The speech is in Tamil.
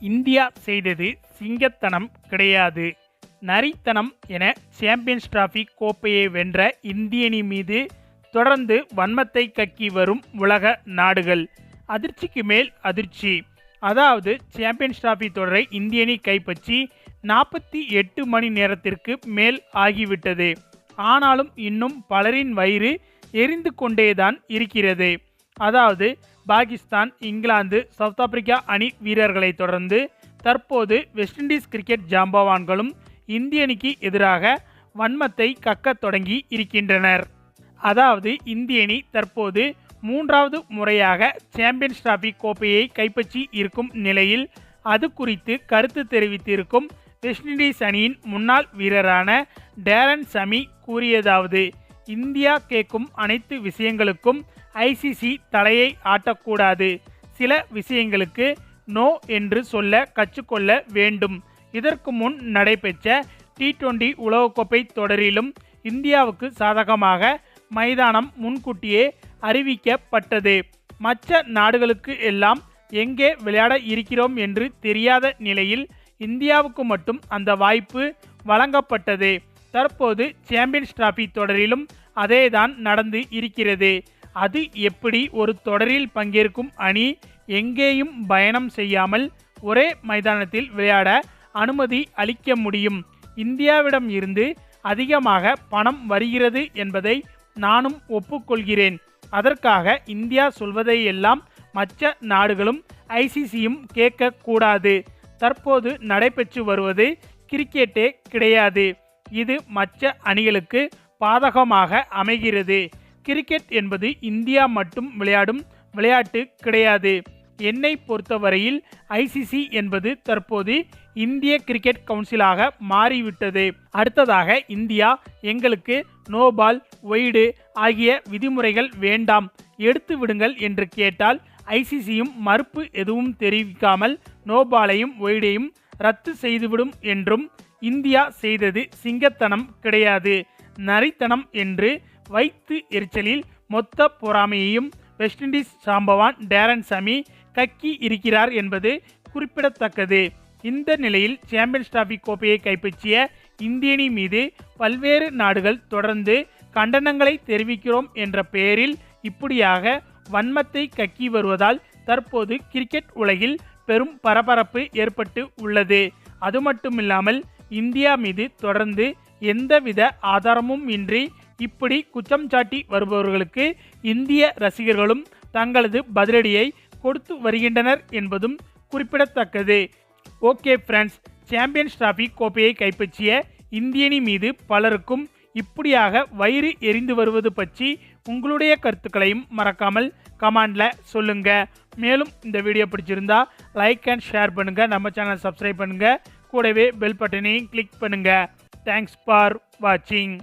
இந்தியா செய்தது சிங்கத்தனம் கிடையாது, நரித்தனம் என சாம்பியன்ஸ் டிராபி கோப்பையை வென்ற இந்திய அணி மீது தொடர்ந்து வன்மத்தை கக்கி வரும் உலக நாடுகள். அதிர்ச்சிக்கு மேல் அதிர்ச்சி. அதாவது சாம்பியன்ஸ் டிராபி தொடரை இந்திய அணி கைப்பற்றி 48 மணி நேரத்திற்கு மேல் ஆகிவிட்டது. ஆனாலும் இன்னும் பலரின் வயிறு எரிந்து கொண்டேதான் இருக்கிறது. அதாவது பாகிஸ்தான், இங்கிலாந்து, சவுத் ஆப்பிரிக்கா அணி வீரர்களை தொடர்ந்து தற்போது வெஸ்ட் இண்டீஸ் கிரிக்கெட் ஜாம்பவான்களும் இந்திய அணிக்கு எதிராக வன்மத்தை கக்கத் தொடங்கி இருக்கின்றனர். அதாவது இந்திய அணி தற்போது 3வது முறையாக சாம்பியன்ஸ் டிராபி கோப்பையை கைப்பற்றி இருக்கும் நிலையில் அது குறித்து கருத்து தெரிவித்திருக்கும் வெஸ்ட் இண்டீஸ் அணியின் முன்னாள் வீரரான டேரன் சமி கூறியதாவது: இந்தியா கேட்கும் அனைத்து விஷயங்களுக்கும் ஐசிசி தலையை ஆட்டக்கூடாது. சில விஷயங்களுக்கு நோ என்று சொல்ல கற்றுக்கொள்ள வேண்டும். இதற்கு முன் நடைபெற்ற T20 உலகக்கோப்பை தொடரிலும் இந்தியாவுக்கு சாதகமாக மைதானம் முன்கூட்டியே அறிவிக்கப்பட்டது. மற்ற நாடுகளுக்கு எல்லாம் எங்கே விளையாட இருக்கிறோம் என்று தெரியாத நிலையில் இந்தியாவுக்கு மட்டும் அந்த வாய்ப்பு வழங்கப்பட்டது. தற்போது சாம்பியன்ஸ் டிராபி தொடரிலும் அதேதான் நடந்து இருக்கிறது. அது எப்படி ஒரு தொடரில் பங்கேற்கும் அணி எங்கேயும் பயணம் செய்யாமல் ஒரே மைதானத்தில் விளையாட அனுமதி அளிக்க முடியும்? இந்தியாவிடம் இருந்து அதிகமாக பணம் வருகிறது என்பதை நானும் ஒப்புக்கொள்கிறேன். அதற்காக இந்தியா சொல்வதை எல்லாம் மற்ற நாடுகளும் ஐசிசியும் கேட்கக்கூடாது. தற்போது நடைபெற்று வருவது கிரிக்கெட்டே கிடையாது. இது மற்ற அணிகளுக்கு பாதகமாக அமைகிறது. கிரிக்கெட் என்பது இந்தியா மட்டும் விளையாடும் விளையாட்டு கிடையாது. என்னை பொறுத்தவரையில் ஐசிசி என்பது தற்போது இந்திய கிரிக்கெட் கவுன்சிலாக மாறிவிட்டது. அடுத்ததாக இந்தியா எங்களுக்கு நோ பால், ஒய்டு ஆகிய விதிமுறைகள் வேண்டாம், எடுத்து விடுங்கள் என்று கேட்டால் ஐசிசியும் மறுப்பு எதுவும் தெரிவிக்காமல் நோ பாலையும் ஒய்டையும் ரத்து செய்துவிடும் என்றும் இந்தியா செய்தது சிங்கத்தனம் கிடையாது, நரித்தனம் என்று வைத்து எரிச்சலில் மொத்த பொறாமையையும் வெஸ்ட் இண்டீஸ் சாம்பவான் டேரன் சமி கக்கி இருக்கிறார் என்பது குறிப்பிடத்தக்கது. இந்த நிலையில் சாம்பியன்ஸ் டிராபி கோப்பையை கைப்பற்றிய இந்திய அணி மீது பல்வேறு நாடுகள் தொடர்ந்து கண்டனங்களை தெரிவிக்கிறோம் என்ற பெயரில் இப்படியாக வன்மத்தை கக்கி வருவதால் தற்போது கிரிக்கெட் உலகில் பெரும் பரபரப்பு ஏற்பட்டு உள்ளது. அது மட்டுமில்லாமல் இந்தியா மீது தொடர்ந்து எந்தவித ஆதாரமும் இன்றி இப்படி குற்றம் சாட்டி வருபவர்களுக்கு இந்திய ரசிகர்களும் தங்களது பதிலடியை கொடுத்து வருகின்றனர் என்பதும் குறிப்பிடத்தக்கது. ஓகே ஃப்ரெண்ட்ஸ், சாம்பியன்ஸ் டிராபி கோப்பையை கைப்பற்றிய இந்திய அணி மீது பலருக்கும் இப்படியாக வயிறு எரிந்து வருவது பற்றி உங்களுடைய கருத்துக்களையும் மறக்காமல் கமெண்டில் சொல்லுங்க. மேலும் இந்த வீடியோ பிடிச்சிருந்தா லைக் அண்ட் ஷேர் பண்ணுங்க, நம்ம சேனல் சப்ஸ்கிரைப் பண்ணுங்க, கூடவே பெல் பட்டனையும் கிளிக் பண்ணுங்க. தேங்க்ஸ் ஃபார் வாட்சிங்.